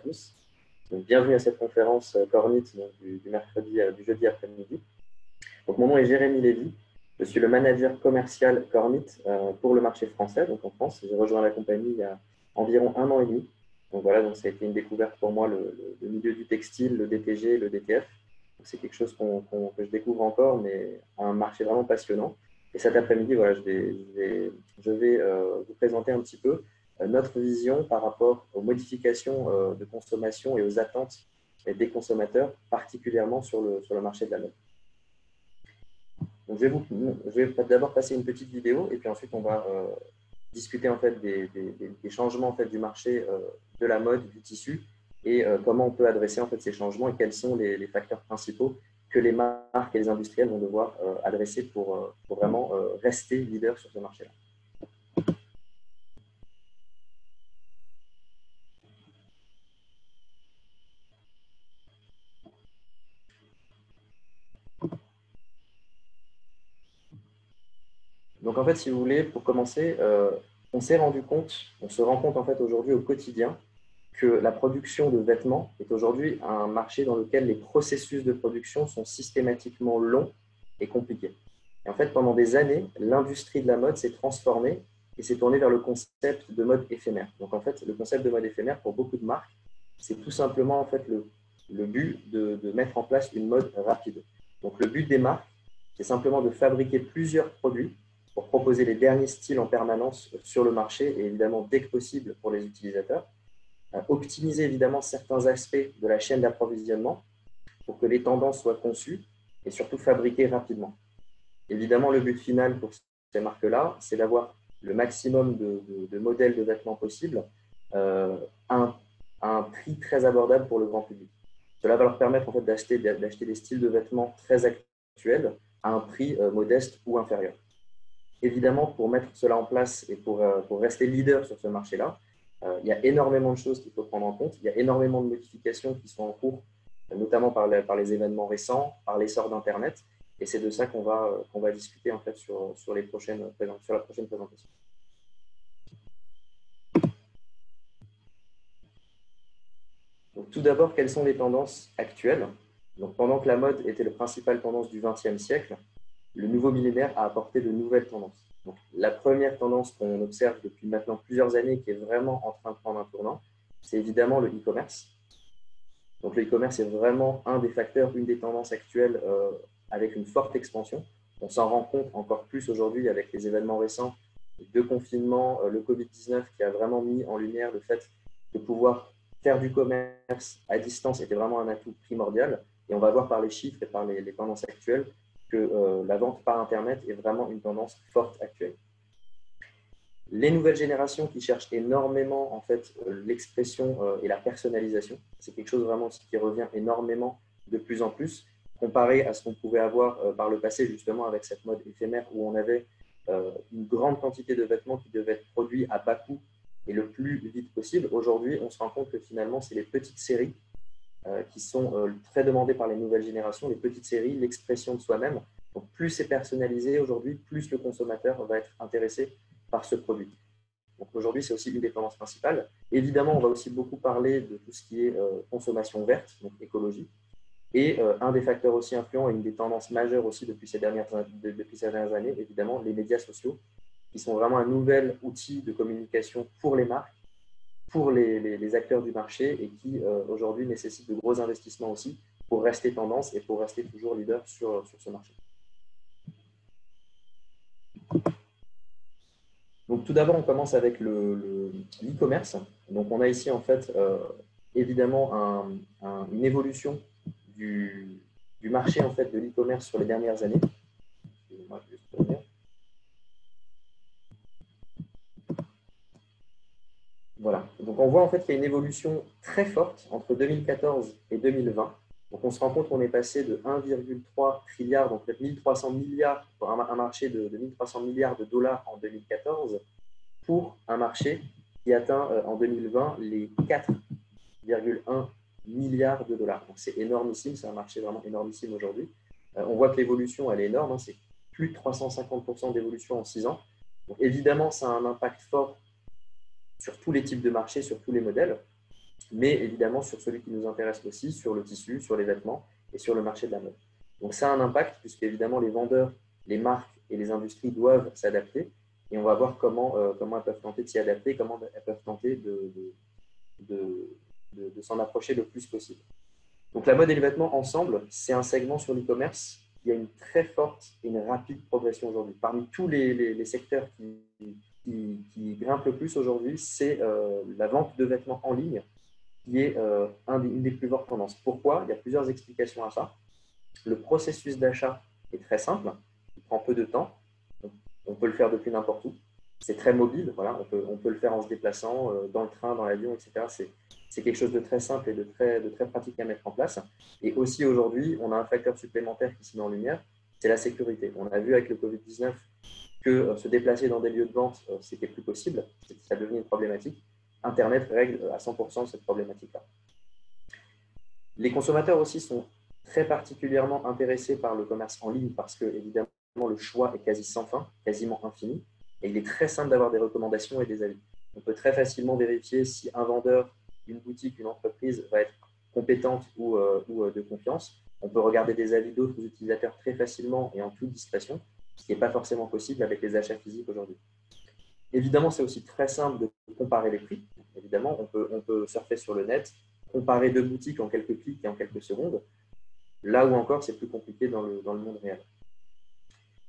tous. Donc, bienvenue à cette conférence Kornit du jeudi après-midi. Donc, mon nom est Jérémy Lévy. Je suis le manager commercial Kornit pour le marché français, donc en France. J'ai rejoint la compagnie il y a environ 1 an et demi. Donc voilà, donc ça a été une découverte pour moi, le milieu du textile, le DTG, le DTF. C'est quelque chose que je découvre encore, mais un marché vraiment passionnant. Et cet après-midi, voilà, je vais vous présenter un petit peu notre vision par rapport aux modifications de consommation et aux attentes des consommateurs, particulièrement sur le marché de la mode. Donc, je vais d'abord passer une petite vidéo et puis ensuite on va discuter en fait des changements en fait du marché de la mode, du tissu et comment on peut adresser en fait ces changements et quels sont les facteurs principaux que les marques et les industriels vont devoir adresser pour vraiment rester leader sur ce marché-là. Donc en fait, si vous voulez, pour commencer, on se rend compte en fait aujourd'hui au quotidien que la production de vêtements est aujourd'hui un marché dans lequel les processus de production sont systématiquement longs et compliqués. Et en fait, pendant des années, l'industrie de la mode s'est transformée et s'est tournée vers le concept de mode éphémère. Donc en fait, le concept de mode éphémère, pour beaucoup de marques, c'est tout simplement en fait le but de mettre en place une mode rapide. Donc le but des marques, c'est simplement de fabriquer plusieurs produits pour proposer les derniers styles en permanence sur le marché et évidemment dès que possible pour les utilisateurs. Optimiser évidemment certains aspects de la chaîne d'approvisionnement pour que les tendances soient conçues et surtout fabriquées rapidement. Évidemment, le but final pour ces marques-là, c'est d'avoir le maximum de modèles de vêtements possibles à un prix très abordable pour le grand public. Cela va leur permettre en fait, d'acheter des styles de vêtements très actuels à un prix modeste ou inférieur. Évidemment, pour mettre cela en place et pour rester leader sur ce marché-là, il y a énormément de choses qu'il faut prendre en compte. Il y a énormément de modifications qui sont en cours, notamment par les événements récents, par l'essor d'Internet. Et c'est de ça qu'on va discuter en fait, sur la prochaine présentation. Donc, tout d'abord, quelles sont les tendances actuelles? Donc, pendant que la mode était la principale tendance du XXe siècle, le nouveau millénaire a apporté de nouvelles tendances. Donc, la première tendance qu'on observe depuis maintenant plusieurs années, qui est vraiment en train de prendre un tournant, c'est évidemment le e-commerce. Donc, le e-commerce est vraiment un des facteurs, une des tendances actuelles avec une forte expansion. On s'en rend compte encore plus aujourd'hui avec les événements récents, les 2 confinements, le Covid-19 qui a vraiment mis en lumière le fait de pouvoir faire du commerce à distance était vraiment un atout primordial. Et on va voir par les chiffres et par les tendances actuelles que la vente par Internet est vraiment une tendance forte actuelle. Les nouvelles générations qui cherchent énormément en fait, l'expression et la personnalisation, c'est quelque chose vraiment qui revient énormément de plus en plus, comparé à ce qu'on pouvait avoir par le passé justement avec cette mode éphémère où on avait une grande quantité de vêtements qui devaient être produits à bas coût et le plus vite possible. Aujourd'hui, on se rend compte que finalement, c'est les petites séries qui sont très demandées par les nouvelles générations, les petites séries, l'expression de soi-même. Donc, plus c'est personnalisé aujourd'hui, plus le consommateur va être intéressé par ce produit. Donc aujourd'hui, c'est aussi une des tendances principales. Évidemment, on va aussi beaucoup parler de tout ce qui est consommation verte, donc écologie. Et un des facteurs aussi influents et une des tendances majeures aussi depuis ces dernières années, évidemment, les médias sociaux, qui sont vraiment un nouvel outil de communication pour les marques, pour les acteurs du marché et qui aujourd'hui nécessitent de gros investissements aussi pour rester tendance et pour rester toujours leader sur ce marché. Donc, tout d'abord, on commence avec l'e-commerce. Donc, on a ici, en fait, évidemment, une évolution du marché en fait, de l'e-commerce sur les dernières années. Excusez-moi, je vais juste revenir. Voilà. Donc, on voit en fait qu'il y a une évolution très forte entre 2014 et 2020. Donc, on se rend compte qu'on est passé de 1,3 trilliard, donc 1300 milliards, pour un marché de 1300 milliards de dollars en 2014, pour un marché qui atteint en 2020 les 4,1 milliards de dollars. Donc c'est énormissime, c'est un marché vraiment énormissime aujourd'hui. On voit que l'évolution, elle est énorme, hein, c'est plus de 350% d'évolution en 6 ans. Donc évidemment, ça a un impact fort sur tous les types de marchés, sur tous les modèles. mais évidemment sur celui qui nous intéresse aussi, sur le tissu, sur les vêtements et sur le marché de la mode. Donc ça a un impact puisque évidemment les vendeurs, les marques et les industries doivent s'adapter et on va voir comment elles peuvent tenter de s'y adapter, comment elles peuvent tenter de s'en approcher le plus possible. Donc la mode et le vêtement ensemble, c'est un segment sur l'e-commerce qui a une très forte et une rapide progression aujourd'hui. Parmi tous les secteurs qui grimpent le plus aujourd'hui, c'est la vente de vêtements en ligne qui est une des plus fortes tendances. Pourquoi? Il y a plusieurs explications à ça. Le processus d'achat est très simple, il prend peu de temps, on peut le faire depuis n'importe où. C'est très mobile, voilà, on peut le faire en se déplaçant dans le train, dans l'avion, etc. C'est quelque chose de très simple et de très pratique à mettre en place. Et aussi aujourd'hui, on a un facteur supplémentaire qui se met en lumière, c'est la sécurité. On a vu avec le Covid-19 que se déplacer dans des lieux de vente, c'était plus possible, ça devenait une problématique. Internet règle à 100% cette problématique-là. Les consommateurs aussi sont très particulièrement intéressés par le commerce en ligne parce que, évidemment, le choix est quasi sans fin, quasiment infini, et il est très simple d'avoir des recommandations et des avis. On peut très facilement vérifier si un vendeur, une boutique, une entreprise va être compétente ou de confiance. On peut regarder des avis d'autres utilisateurs très facilement et en toute discrétion, ce qui n'est pas forcément possible avec les achats physiques aujourd'hui. Évidemment, c'est aussi très simple de comparer les prix. Évidemment, on peut surfer sur le net, comparer deux boutiques en quelques clics et en quelques secondes. Là où encore, c'est plus compliqué dans le monde réel.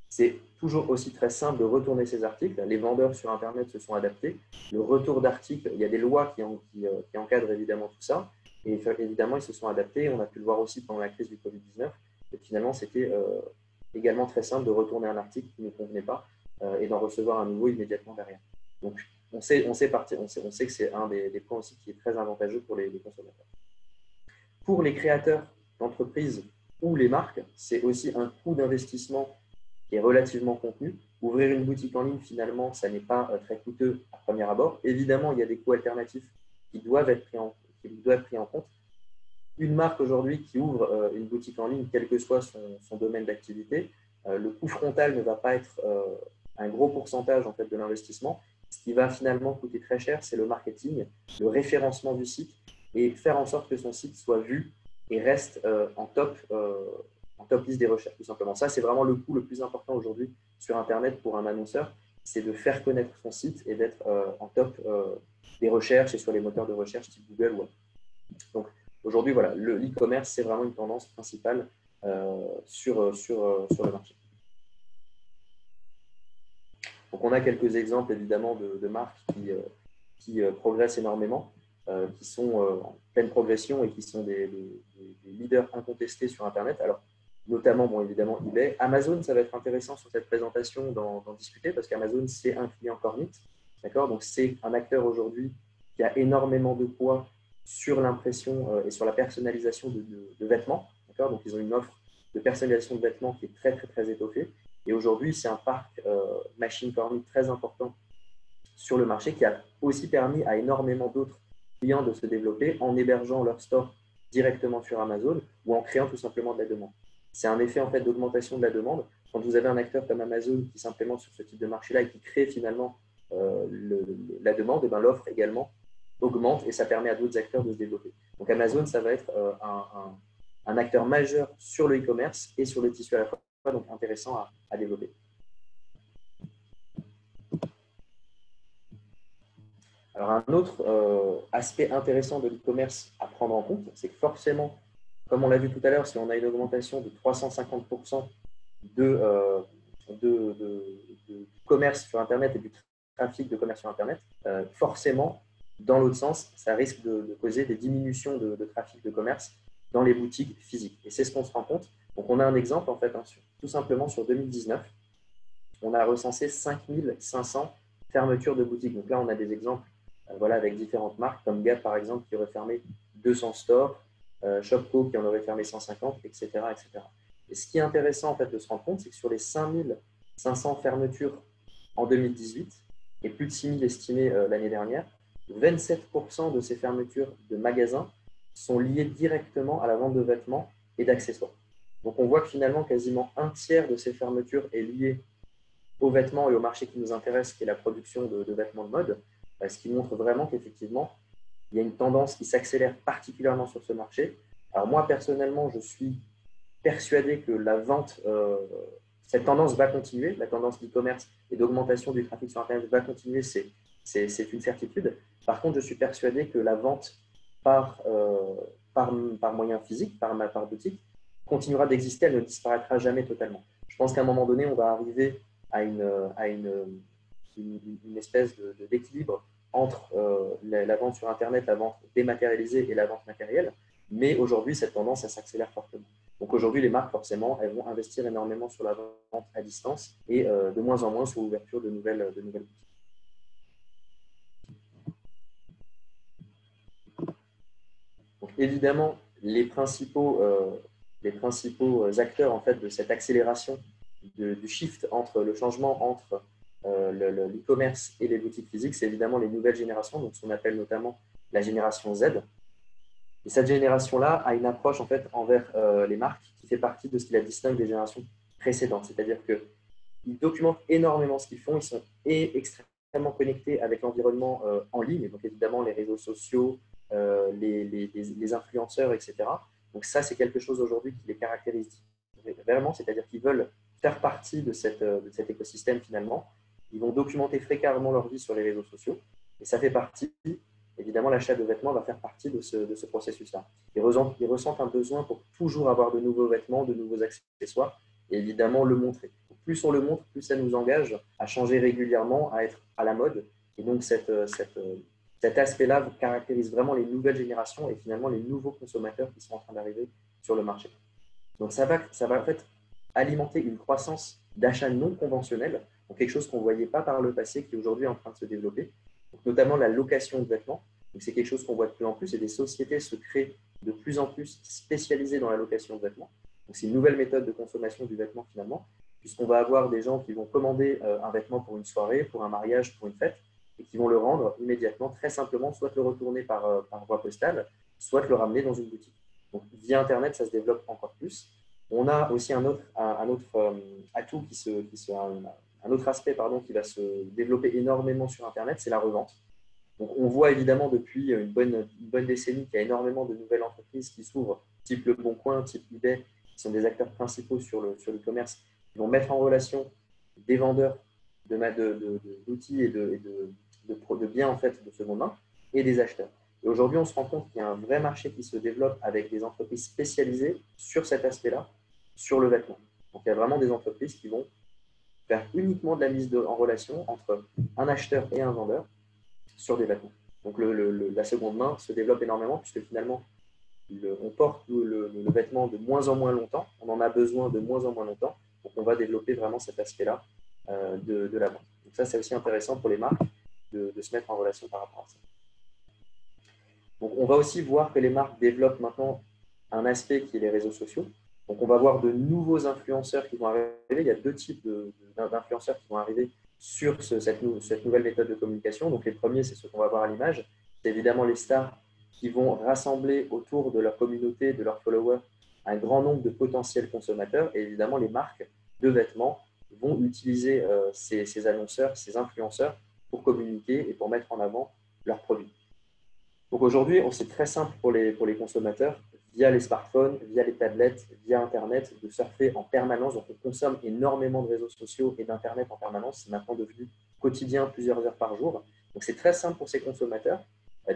C'est toujours aussi très simple de retourner ces articles. Les vendeurs sur Internet se sont adaptés. Le retour d'articles, il y a des lois qui encadrent évidemment tout ça. Et évidemment, ils se sont adaptés. On a pu le voir aussi pendant la crise du Covid-19. Et finalement, c'était également très simple de retourner un article qui ne convenait pas et d'en recevoir un nouveau immédiatement derrière. Donc, on sait que c'est un des points aussi qui est très avantageux pour les consommateurs. Pour les créateurs d'entreprises ou les marques, c'est aussi un coût d'investissement qui est relativement contenu. Ouvrir une boutique en ligne, finalement, ça n'est pas très coûteux à premier abord. Évidemment, il y a des coûts alternatifs qui doivent être pris en compte. Une marque aujourd'hui qui ouvre une boutique en ligne, quel que soit son domaine d'activité, le coût frontal ne va pas être un gros pourcentage en fait, de l'investissement. Ce qui va finalement coûter très cher, c'est le marketing, le référencement du site et faire en sorte que son site soit vu et reste en top liste des recherches, tout simplement. Ça, c'est vraiment le coût le plus important aujourd'hui sur Internet pour un annonceur, c'est de faire connaître son site et d'être en top des recherches et sur les moteurs de recherche type Google ou autre. Donc, aujourd'hui, voilà, le e-commerce, c'est vraiment une tendance principale sur le marché. Donc, on a quelques exemples, évidemment, de marques qui progressent énormément, qui sont en pleine progression et qui sont des leaders incontestés sur Internet. Alors, notamment, bon, évidemment, eBay. Amazon, ça va être intéressant sur cette présentation d'en discuter parce qu'Amazon, c'est un client Kornit. D'accord? Donc, c'est un acteur aujourd'hui qui a énormément de poids sur l'impression et sur la personnalisation de vêtements. D'accord? Donc, ils ont une offre de personnalisation de vêtements qui est très, très, très étoffée. Et aujourd'hui, c'est un parc machine Kornit très important sur le marché qui a aussi permis à énormément d'autres clients de se développer en hébergeant leur store directement sur Amazon ou en créant tout simplement de la demande. C'est un effet en fait d'augmentation de la demande. Quand vous avez un acteur comme Amazon qui s'implémente sur ce type de marché-là et qui crée finalement la demande, et bien l'offre également augmente et ça permet à d'autres acteurs de se développer. Donc Amazon, ça va être un acteur majeur sur le e-commerce et sur le tissu à la fois, donc intéressant à développer. Alors un autre aspect intéressant de l'e-commerce à prendre en compte, c'est que forcément, comme on l'a vu tout à l'heure, si on a une augmentation de 350% de commerce sur Internet et du trafic de commerce sur Internet, forcément, dans l'autre sens, ça risque de causer des diminutions de trafic de commerce dans les boutiques physiques. Et c'est ce qu'on se rend compte. Donc, on a un exemple, en fait, tout simplement sur 2019, on a recensé 5500 fermetures de boutiques. Donc là, on a des exemples voilà, avec différentes marques, comme Gap, par exemple, qui aurait fermé 200 stores, Shopko qui en aurait fermé 150, etc., etc. Et ce qui est intéressant en fait, de se rendre compte, c'est que sur les 5500 fermetures en 2018 et plus de 6000 estimées l'année dernière, 27% de ces fermetures de magasins sont liées directement à la vente de vêtements et d'accessoires. Donc, on voit que finalement, quasiment un tiers de ces fermetures est lié aux vêtements et au marché qui nous intéresse, qui est la production de vêtements de mode, ce qui montre vraiment qu'effectivement, il y a une tendance qui s'accélère particulièrement sur ce marché. Alors moi, personnellement, je suis persuadé que la vente, cette tendance va continuer, la tendance d'e-commerce et d'augmentation du trafic sur Internet va continuer, c'est une certitude. Par contre, je suis persuadé que la vente par moyen physique, par boutique, continuera d'exister, elle ne disparaîtra jamais totalement. Je pense qu'à un moment donné, on va arriver à une espèce d'équilibre entre la vente sur Internet, la vente dématérialisée et la vente matérielle. Mais aujourd'hui, cette tendance, elle s'accélère fortement. Donc aujourd'hui, les marques, forcément, elles vont investir énormément sur la vente à distance et de moins en moins sur l'ouverture de nouvelles boutiques. Donc évidemment, les principaux acteurs en fait, de cette accélération du shift entre le changement entre l'e-commerce et les boutiques physiques, c'est évidemment les nouvelles générations, donc ce qu'on appelle notamment la génération Z. Et cette génération-là a une approche en fait, envers les marques qui fait partie de ce qui la distingue des générations précédentes. C'est-à-dire qu'ils documentent énormément ce qu'ils font, ils sont extrêmement connectés avec l'environnement en ligne, donc évidemment les réseaux sociaux, les influenceurs, etc. Donc ça, c'est quelque chose aujourd'hui qui les caractérise vraiment, c'est-à-dire qu'ils veulent faire partie de cet écosystème finalement. Ils vont documenter fréquemment leur vie sur les réseaux sociaux et ça fait partie, évidemment, l'achat de vêtements va faire partie de ce processus-là. Ils ressentent un besoin pour toujours avoir de nouveaux vêtements, de nouveaux accessoires et évidemment le montrer. Plus on le montre, plus ça nous engage à changer régulièrement, à être à la mode. Et donc cet aspect-là caractérise vraiment les nouvelles générations et finalement les nouveaux consommateurs qui sont en train d'arriver sur le marché. Donc ça va en fait alimenter une croissance d'achats non conventionnels, donc quelque chose qu'on ne voyait pas par le passé, qui est aujourd'hui en train de se développer, donc notamment la location de vêtements. Donc c'est quelque chose qu'on voit de plus en plus et des sociétés se créent de plus en plus spécialisées dans la location de vêtements. Donc c'est une nouvelle méthode de consommation du vêtement finalement, puisqu'on va avoir des gens qui vont commander un vêtement pour une soirée, pour un mariage, pour une fête, et qui vont le rendre immédiatement, très simplement, soit le retourner par voie postale, soit le ramener dans une boutique. Donc via Internet, ça se développe encore plus. On a aussi un autre atout un autre aspect qui va se développer énormément sur Internet, c'est la revente. Donc, on voit évidemment depuis une bonne décennie qu'il y a énormément de nouvelles entreprises qui s'ouvrent, type Le Bon Coin, type eBay, qui sont des acteurs principaux sur l'e-commerce, qui vont mettre en relation des vendeurs d'outils et de biens en fait, de seconde main et des acheteurs. Et aujourd'hui, on se rend compte qu'il y a un vrai marché qui se développe avec des entreprises spécialisées sur cet aspect-là, sur le vêtement. Donc, il y a vraiment des entreprises qui vont faire uniquement de la mise en relation entre un acheteur et un vendeur sur des vêtements. Donc, la seconde main se développe énormément puisque finalement, on porte le vêtement de moins en moins longtemps, on en a besoin de moins en moins longtemps. Donc, on va développer vraiment cet aspect-là de la vente. Donc, ça, c'est aussi intéressant pour les marques de se mettre en relation par rapport à ça. Donc, on va aussi voir que les marques développent maintenant un aspect qui est les réseaux sociaux. Donc, on va voir de nouveaux influenceurs qui vont arriver. Il y a deux types d'influenceurs qui vont arriver sur cette nouvelle méthode de communication. Donc, les premiers, c'est ce qu'on va voir à l'image. C'est évidemment les stars qui vont rassembler autour de leur communauté, de leurs followers, un grand nombre de potentiels consommateurs. Et évidemment, les marques de vêtements vont utiliser ces annonceurs, ces influenceurs pour communiquer et pour mettre en avant leurs produits. Donc aujourd'hui, c'est très simple pour les consommateurs, via les smartphones, via les tablettes, via Internet, de surfer en permanence. Donc on consomme énormément de réseaux sociaux et d'Internet en permanence. C'est maintenant devenu quotidien, plusieurs heures par jour. Donc c'est très simple pour ces consommateurs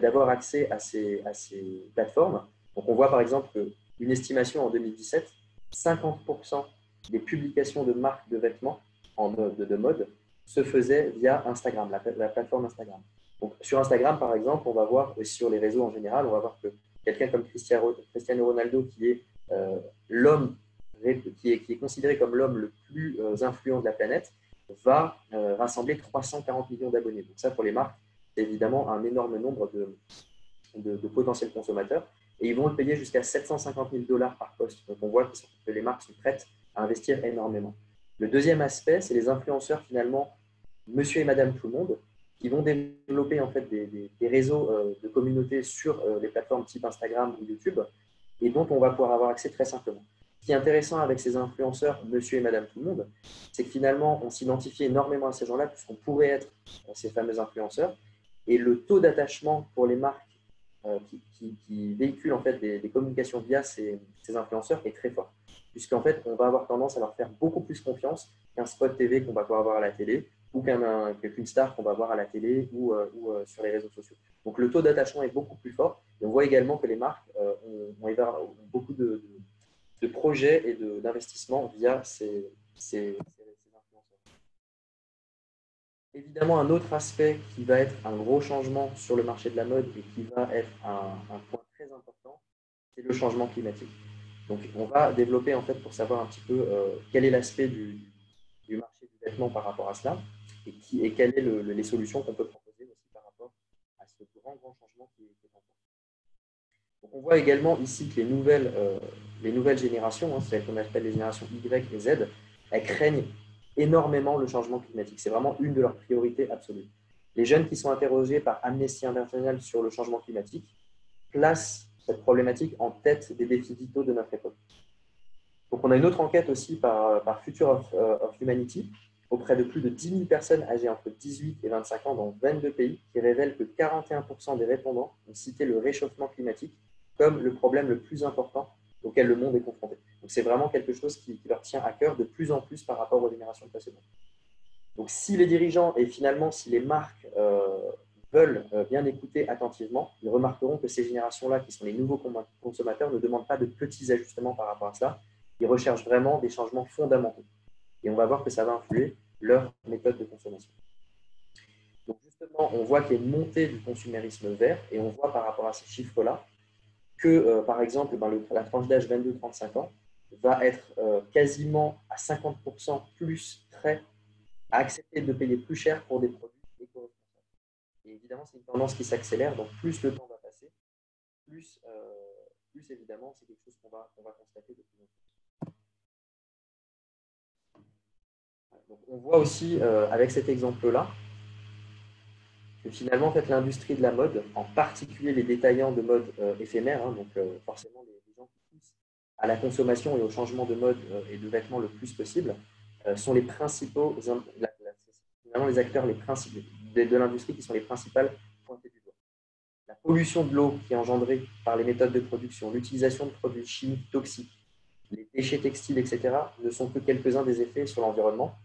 d'avoir accès à ces plateformes. Donc on voit par exemple qu'une estimation en 2017, 50% des publications de marques de vêtements de mode se faisaient via Instagram, la plateforme Instagram. Donc, sur Instagram, par exemple, on va voir, et sur les réseaux en général, on va voir que quelqu'un comme Cristiano Ronaldo, qui est l'homme, qui est considéré comme l'homme le plus influent de la planète, va rassembler 340 millions d'abonnés. Donc ça, pour les marques, c'est évidemment un énorme nombre de potentiels consommateurs. Et ils vont le payer jusqu'à 750 000 $ par poste. Donc on voit que les marques sont prêtes à investir énormément. Le deuxième aspect, c'est les influenceurs, finalement, monsieur et madame tout le monde, qui vont développer en fait des réseaux de communautés sur les plateformes type Instagram ou YouTube et dont on va pouvoir avoir accès très simplement. Ce qui est intéressant avec ces influenceurs, monsieur et madame tout le monde, c'est que finalement, on s'identifie énormément à ces gens-là puisqu'on pourrait être ces fameux influenceurs et le taux d'attachement pour les marques qui véhicule en fait des communications via ces influenceurs est très fort. Puisqu'en fait, on va avoir tendance à leur faire beaucoup plus confiance qu'un spot TV qu'on va pouvoir voir à la télé ou qu'une star qu'on va voir à la télé ou sur les réseaux sociaux. Donc, le taux d'attachement est beaucoup plus fort. Et on voit également que les marques ont beaucoup de projets et d'investissements via ces influenceurs. Évidemment, un autre aspect qui va être un gros changement sur le marché de la mode et qui va être un point très important, c'est le changement climatique. Donc, on va développer en fait pour savoir un petit peu quel est l'aspect du marché du vêtement par rapport à cela et quelles sont les solutions qu'on peut proposer aussi par rapport à ce grand changement qui est en cours. Donc, on voit également ici que les nouvelles générations, celles qu'on appelle les générations Y et Z, elles craignent énormément le changement climatique. C'est vraiment une de leurs priorités absolues. Les jeunes qui sont interrogés par Amnesty International sur le changement climatique placent cette problématique en tête des défis vitaux de notre époque. Donc, on a une autre enquête aussi par Future of Humanity auprès de plus de 10 000 personnes âgées entre 18 et 25 ans dans 22 pays qui révèle que 41% des répondants ont cité le réchauffement climatique comme le problème le plus important auquel le monde est confronté. Donc, c'est vraiment quelque chose qui leur tient à cœur de plus en plus par rapport aux générations précédentes. Donc, si les dirigeants et finalement si les marques veulent bien écouter attentivement, ils remarqueront que ces générations-là, qui sont les nouveaux consommateurs, ne demandent pas de petits ajustements par rapport à cela. Ils recherchent vraiment des changements fondamentaux. Et on va voir que ça va influer leur méthode de consommation. Donc justement, on voit qu'il y a une montée du consumérisme vert et on voit par rapport à ces chiffres-là que, par exemple, la tranche d'âge 22-35 ans va être quasiment à 50% plus prêt à accepter de payer plus cher pour des produits éco-responsables. Et évidemment, c'est une tendance qui s'accélère, donc plus le temps va passer, plus évidemment, c'est quelque chose qu'on va constater de plus en plus. Donc, on voit aussi avec cet exemple-là que finalement, en fait, l'industrie de la mode, en particulier les détaillants de mode éphémère, donc forcément les gens qui poussent à la consommation et au changement de mode et de vêtements le plus possible, sont les principaux, finalement les acteurs de l'industrie qui sont les principales pointés du doigt. La pollution de l'eau qui est engendrée par les méthodes de production, l'utilisation de produits chimiques toxiques, les déchets textiles, etc., ne sont que quelques-uns des effets sur l'environnement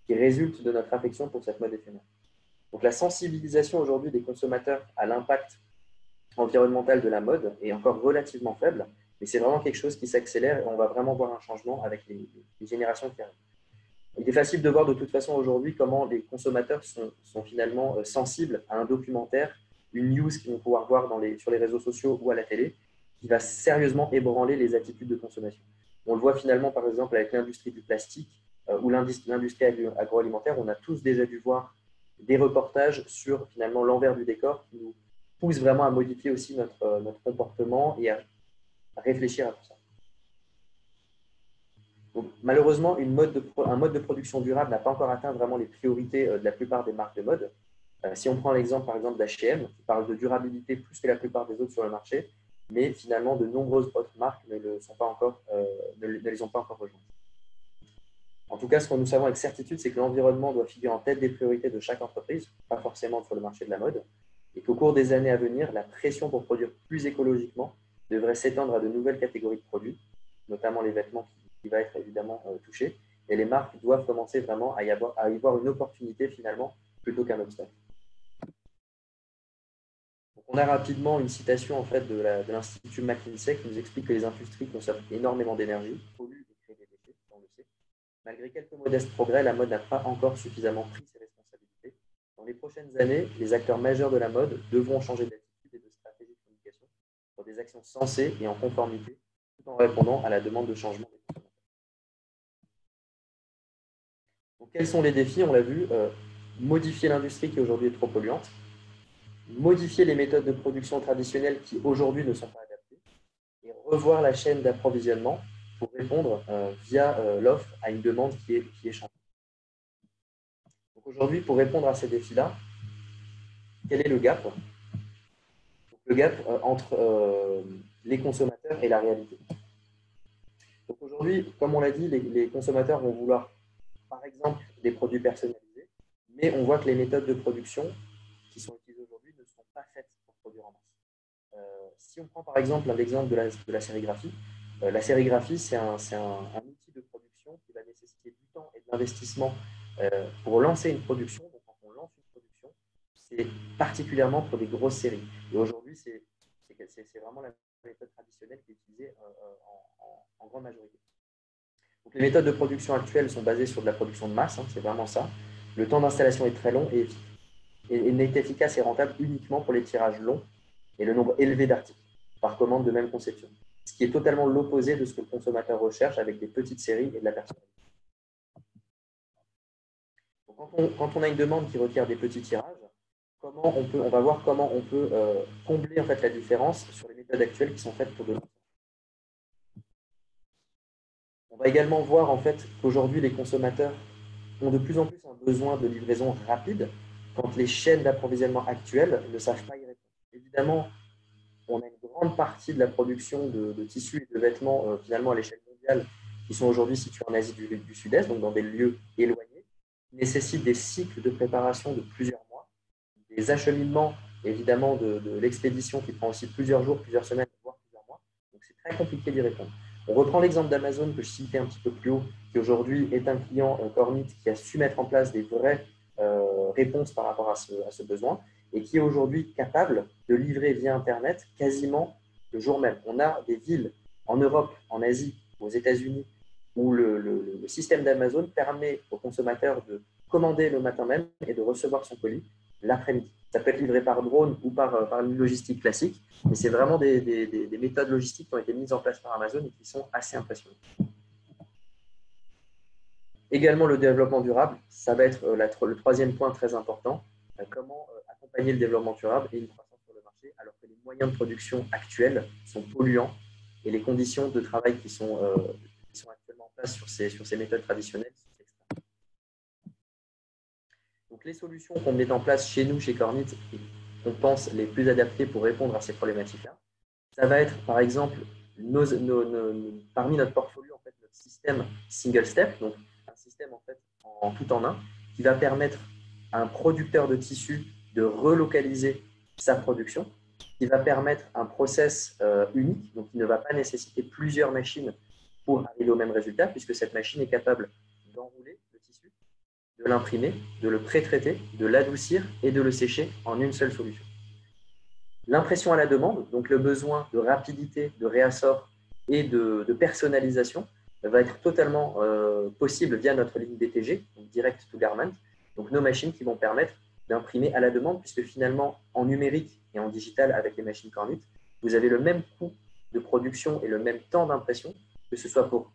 qui résultent de notre affection pour cette mode éphémère. Donc la sensibilisation aujourd'hui des consommateurs à l'impact environnemental de la mode est encore relativement faible, mais c'est vraiment quelque chose qui s'accélère et on va vraiment voir un changement avec les générations qui arrivent. Il est facile de voir de toute façon aujourd'hui comment les consommateurs sont finalement sensibles à un documentaire, une news qu'ils vont pouvoir voir sur les réseaux sociaux ou à la télé, qui va sérieusement ébranler les attitudes de consommation. On le voit finalement par exemple avec l'industrie du plastique ou l'industrie agroalimentaire. On a tous déjà dû voir des reportages sur finalement l'envers du décor qui nous poussent vraiment à modifier aussi notre comportement et à réfléchir à tout ça. Donc, malheureusement, un mode de production durable n'a pas encore atteint vraiment les priorités de la plupart des marques de mode. Si on prend l'exemple par exemple d'H&M, qui parle de durabilité plus que la plupart des autres sur le marché, mais finalement de nombreuses autres marques ne les ont pas encore rejointes. En tout cas, ce que nous savons avec certitude, c'est que l'environnement doit figurer en tête des priorités de chaque entreprise, pas forcément sur le marché de la mode, et qu'au cours des années à venir, la pression pour produire plus écologiquement devrait s'étendre à de nouvelles catégories de produits, notamment les vêtements qui va être évidemment touché, et les marques doivent commencer vraiment à y voir une opportunité finalement plutôt qu'un obstacle. Donc, on a rapidement une citation en fait, de l'Institut McKinsey qui nous explique que les industries consomment énormément d'énergie, polluent et créent des déchets, on le sait. Malgré quelques modestes progrès, la mode n'a pas encore suffisamment pris ses responsabilités. Dans les prochaines années, les acteurs majeurs de la mode devront changer d'attitude et de stratégie de communication pour des actions sensées et en conformité, tout en répondant à la demande de changement des consommateurs. Donc, quels sont les défis? On l'a vu, modifier l'industrie qui aujourd'hui est trop polluante, modifier les méthodes de production traditionnelles qui aujourd'hui ne sont pas adaptées et revoir la chaîne d'approvisionnement pour répondre via l'offre à une demande qui est changeante. Donc aujourd'hui, pour répondre à ces défis-là, quel est le gap? Donc, le gap entre les consommateurs et la réalité. Donc aujourd'hui, comme on l'a dit, les consommateurs vont vouloir, par exemple, des produits personnalisés, mais on voit que les méthodes de production qui sont utilisées aujourd'hui ne sont pas faites pour produire en masse. si on prend par exemple l'exemple de la sérigraphie, la sérigraphie, c'est un outil de production qui va nécessiter du temps et de l'investissement pour lancer une production. Donc, quand on lance une production, c'est particulièrement pour des grosses séries. Et aujourd'hui, c'est vraiment la méthode traditionnelle qui est utilisée en grande majorité. Donc, les méthodes de production actuelles sont basées sur de la production de masse, c'est vraiment ça. Le temps d'installation est très long et n'est efficace et rentable uniquement pour les tirages longs et le nombre élevé d'articles par commande de même conception. Ce qui est totalement l'opposé de ce que le consommateur recherche avec des petites séries et de la personnalité. Donc, quand on a une demande qui requiert des petits tirages, on va voir comment on peut combler en fait, la différence sur les méthodes actuelles qui sont faites pour de longs. On va également voir en fait, qu'aujourd'hui, les consommateurs ont de plus en plus un besoin de livraison rapide quand les chaînes d'approvisionnement actuelles ne savent pas y répondre. Évidemment, on a une grande partie de la production de tissus et de vêtements finalement à l'échelle mondiale qui sont aujourd'hui situés en Asie du Sud-Est, donc dans des lieux éloignés, qui nécessitent des cycles de préparation de plusieurs mois, des acheminements évidemment de l'expédition qui prend aussi plusieurs jours, plusieurs semaines, voire plusieurs mois. Donc c'est très compliqué d'y répondre. On reprend l'exemple d'Amazon que je citais un petit peu plus haut, qui aujourd'hui est un client Kornit qui a su mettre en place des vraies réponses par rapport à ce besoin et qui est aujourd'hui capable de livrer via Internet quasiment le jour même. On a des villes en Europe, en Asie, aux États-Unis, où le système d'Amazon permet aux consommateurs de commander le matin même et de recevoir son colis l'après-midi. Ça peut être livré par drone ou par une logistique classique, mais c'est vraiment des méthodes logistiques qui ont été mises en place par Amazon et qui sont assez impressionnantes. Également, le développement durable, ça va être le troisième point très important. Comment accompagner le développement durable et une croissance sur le marché alors que les moyens de production actuels sont polluants et les conditions de travail qui sont actuellement en place sur ces méthodes traditionnelles sont extrêmes. Donc, les solutions qu'on met en place chez nous, chez Kornit, et qu'on pense les plus adaptées pour répondre à ces problématiques-là, ça va être par exemple parmi notre portfolio, en fait, notre système single step, donc un système en fait en tout en un, qui va permettre à un producteur de tissu de relocaliser sa production, qui va permettre un process unique, donc qui ne va pas nécessiter plusieurs machines pour arriver au même résultat, puisque cette machine est capable d'enrouler le tissu, de l'imprimer, de le pré-traiter, de l'adoucir et de le sécher en une seule solution. L'impression à la demande, donc le besoin de rapidité, de réassort et de personnalisation, va être totalement possible via notre ligne BTG, donc Direct to Garment, donc nos machines qui vont permettre d'imprimer à la demande, puisque finalement, en numérique et en digital avec les machines Kornit, vous avez le même coût de production et le même temps d'impression, que ce soit pour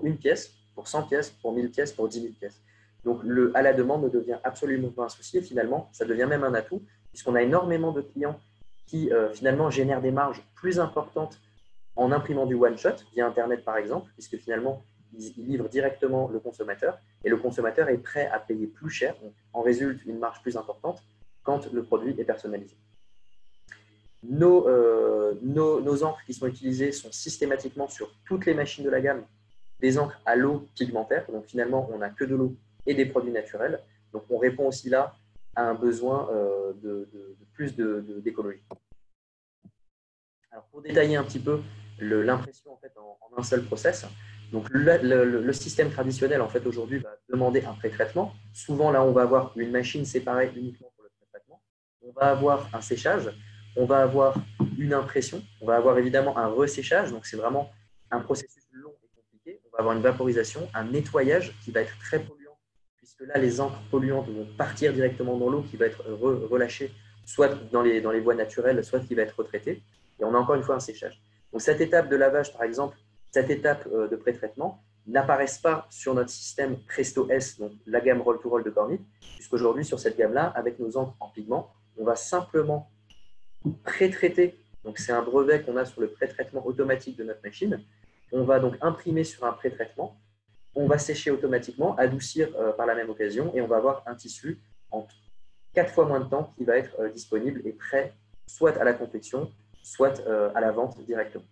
une pièce, pour 100 pièces, pour 1000 pièces, pour 10 000 pièces. Donc, le à la demande ne devient absolument pas un souci et finalement, ça devient même un atout, puisqu'on a énormément de clients qui finalement génèrent des marges plus importantes en imprimant du one-shot via Internet par exemple, puisque finalement, ils livrent directement le consommateur et le consommateur est prêt à payer plus cher, donc en résulte une marge plus importante quand le produit est personnalisé. Nos encres qui sont utilisées sont systématiquement sur toutes les machines de la gamme des encres à l'eau pigmentaire, donc finalement on n'a que de l'eau et des produits naturels, donc on répond aussi là à un besoin de plus d'écologie. Alors pour détailler un petit peu l'impression en fait, en un seul process, donc le système traditionnel en fait aujourd'hui va demander un pré-traitement. Souvent là on va avoir une machine séparée uniquement pour le pré-traitement. On va avoir un séchage, on va avoir une impression, on va avoir évidemment un resséchage, donc c'est vraiment un processus long et compliqué. On va avoir une vaporisation, un nettoyage qui va être très polluant, puisque là les encres polluantes vont partir directement dans l'eau qui va être relâchée, soit dans les voies naturelles, soit qui va être retraitée. Et on a encore une fois un séchage. Donc cette étape de lavage, par exemple, cette étape de pré-traitement, n'apparaissent pas sur notre système Presto S, donc la gamme Roll-to-Roll de Kornit, puisqu'aujourd'hui, sur cette gamme-là, avec nos encres en pigment, on va simplement pré-traiter. Donc c'est un brevet qu'on a sur le pré-traitement automatique de notre machine. On va donc imprimer sur un pré-traitement, on va sécher automatiquement, adoucir par la même occasion, et on va avoir un tissu en 4 fois moins de temps qui va être disponible et prêt soit à la confection, soit à la vente directement.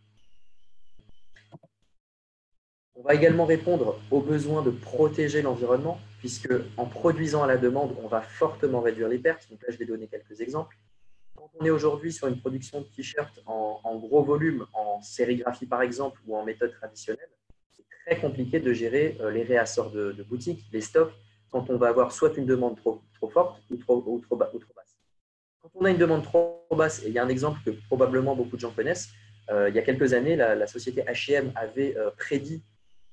On va également répondre aux besoins de protéger l'environnement, puisque en produisant à la demande, on va fortement réduire les pertes. Donc là, je vais donner quelques exemples. Quand on est aujourd'hui sur une production de t-shirts en gros volume, en sérigraphie par exemple, ou en méthode traditionnelle, c'est très compliqué de gérer les réassorts de boutique, les stocks, quand on va avoir soit une demande trop forte ou trop basse. Quand on a une demande trop basse, et il y a un exemple que probablement beaucoup de gens connaissent, il y a quelques années, la société H&M avait prédit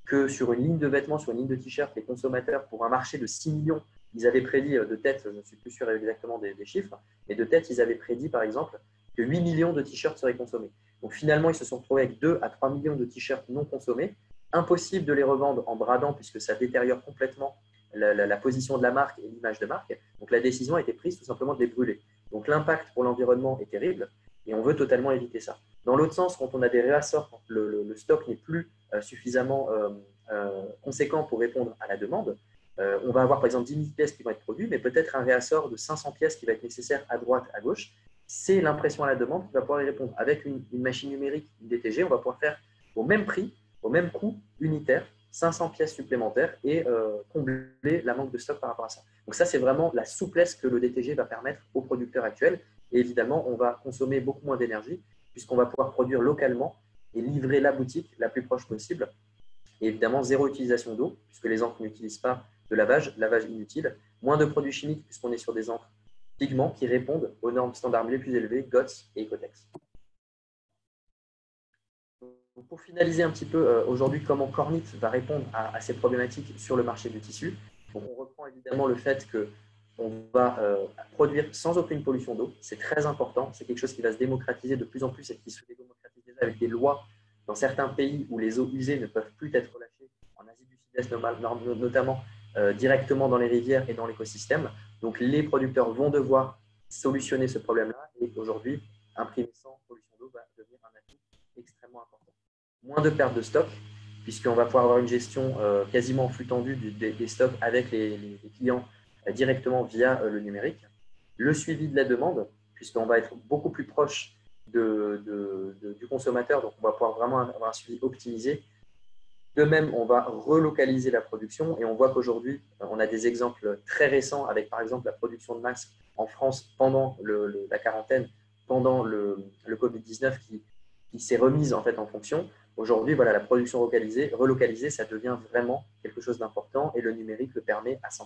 que sur une ligne de vêtements, sur une ligne de t-shirts, les consommateurs, pour un marché de 6 millions, ils avaient prédit de tête, je ne suis plus sûr exactement des chiffres, mais de tête, ils avaient prédit par exemple que 8 millions de t-shirts seraient consommés. Donc finalement, ils se sont retrouvés avec 2 à 3 millions de t-shirts non consommés. Impossible de les revendre en bradant puisque ça détériore complètement la position de la marque et l'image de marque. Donc la décision a été prise tout simplement de les brûler. Donc l'impact pour l'environnement est terrible et on veut totalement éviter ça. Dans l'autre sens, quand on a des réassorts, quand le stock n'est plus suffisamment conséquent pour répondre à la demande, on va avoir par exemple 10 000 pièces qui vont être produites, mais peut-être un réassort de 500 pièces qui va être nécessaire à droite, à gauche. C'est l'impression à la demande qui va pouvoir y répondre. Avec une machine numérique, une DTG, on va pouvoir faire au même prix, au même coût unitaire, 500 pièces supplémentaires et combler la manque de stock par rapport à ça. Donc ça, c'est vraiment la souplesse que le DTG va permettre aux producteurs actuels. Et évidemment, on va consommer beaucoup moins d'énergie puisqu'on va pouvoir produire localement et livrer la boutique la plus proche possible. Et évidemment, zéro utilisation d'eau puisque les encres n'utilisent pas de lavage inutile. Moins de produits chimiques puisqu'on est sur des encres pigments qui répondent aux normes standards les plus élevées, GOTS et Ecotex. Pour finaliser un petit peu aujourd'hui comment Kornit va répondre à ces problématiques sur le marché du tissu. Donc, on reprend évidemment le fait qu'on va produire sans aucune pollution d'eau. C'est très important. C'est quelque chose qui va se démocratiser de plus en plus et qui se démocratise déjà avec des lois dans certains pays où les eaux usées ne peuvent plus être relâchées, en Asie du Sud-Est notamment, directement dans les rivières et dans l'écosystème. Donc les producteurs vont devoir solutionner ce problème-là et aujourd'hui, imprimer sans pollution d'eau va devenir un atout extrêmement important. Moins de perte de stock, puisqu'on va pouvoir avoir une gestion quasiment en flux tendu des stocks avec les clients directement via le numérique. Le suivi de la demande, puisqu'on va être beaucoup plus proche du consommateur, donc on va pouvoir vraiment avoir un suivi optimisé. De même, on va relocaliser la production et on voit qu'aujourd'hui, on a des exemples très récents avec par exemple la production de masques en France pendant la quarantaine, pendant le Covid-19 qui s'est remise en fait en fonction. Aujourd'hui, voilà, la production relocalisée, ça devient vraiment quelque chose d'important et le numérique le permet à 100%.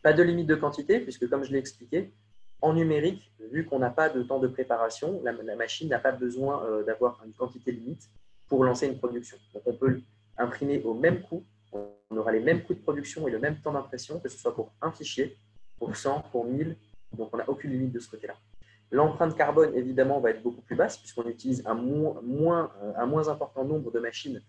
Pas de limite de quantité, puisque comme je l'ai expliqué, en numérique, vu qu'on n'a pas de temps de préparation, la machine n'a pas besoin d'avoir une quantité limite pour lancer une production. Donc, on peut imprimer au même coût, on aura les mêmes coûts de production et le même temps d'impression, que ce soit pour un fichier, pour 100, pour 1000, donc on n'a aucune limite de ce côté-là. L'empreinte carbone, évidemment, va être beaucoup plus basse puisqu'on utilise un moins important nombre de machines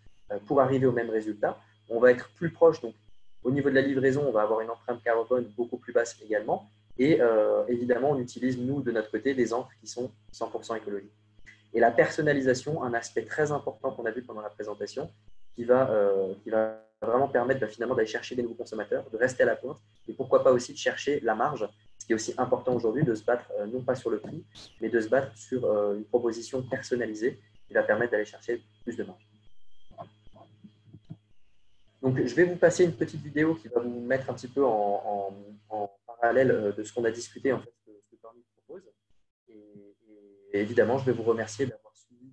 pour arriver au même résultat. On va être plus proche, donc au niveau de la livraison, on va avoir une empreinte carbone beaucoup plus basse également. Et évidemment, on utilise, nous, de notre côté, des encres qui sont 100% écologiques. Et la personnalisation, un aspect très important qu'on a vu pendant la présentation, qui va vraiment permettre finalement d'aller chercher des nouveaux consommateurs, de rester à la pointe et pourquoi pas aussi de chercher la marge, ce qui est aussi important aujourd'hui, de se battre non pas sur le prix, mais de se battre sur une proposition personnalisée qui va permettre d'aller chercher plus de marge. Donc, je vais vous passer une petite vidéo qui va vous mettre un petit peu en parallèle de ce qu'on a discuté, en fait, ce que Kornit propose. Et évidemment, je vais vous remercier d'avoir suivi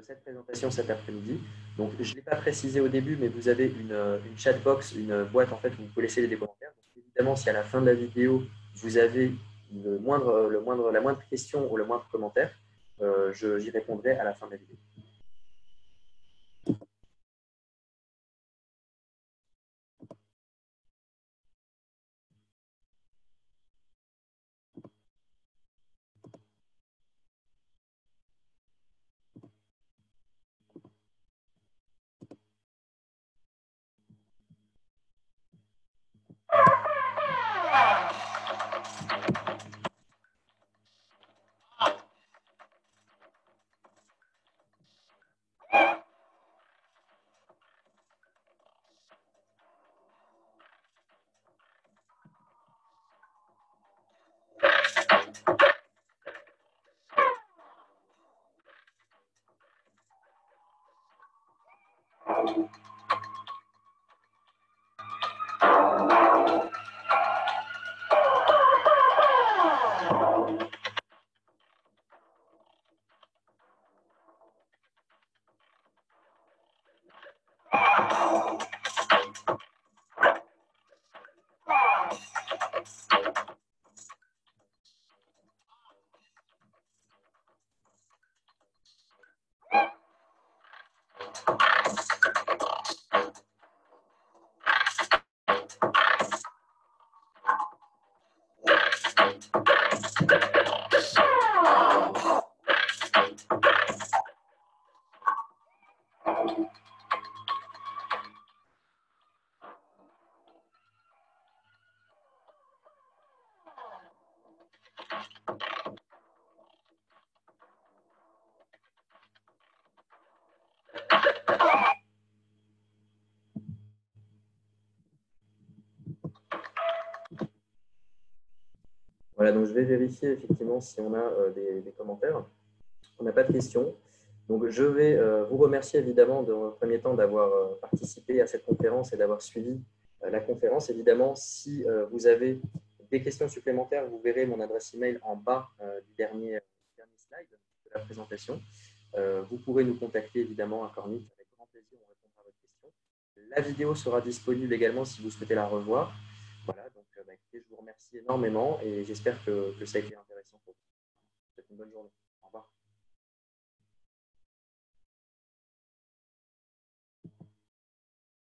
cette présentation cet après-midi. Donc, je ne l'ai pas précisé au début, mais vous avez une chatbox, une boîte en fait, où vous pouvez laisser des commentaires. Donc, évidemment, si à la fin de la vidéo, vous avez la moindre question ou le moindre commentaire, j'y répondrai à la fin de la vidéo. Voilà, donc je vais vérifier effectivement si on a des commentaires. On n'a pas de questions. Donc, je vais vous remercier évidemment dans un premier temps d'avoir participé à cette conférence et d'avoir suivi la conférence. Évidemment, si vous avez des questions supplémentaires, vous verrez mon adresse email en bas du dernier slide de la présentation. Vous pourrez nous contacter évidemment à Cornit. Avec grand plaisir, on répondra à votre question. La vidéo sera disponible également si vous souhaitez la revoir. Voilà, donc écoutez, je vous remercie énormément et j'espère que ça a été intéressant pour vous. Je vous souhaite une bonne journée. Au revoir.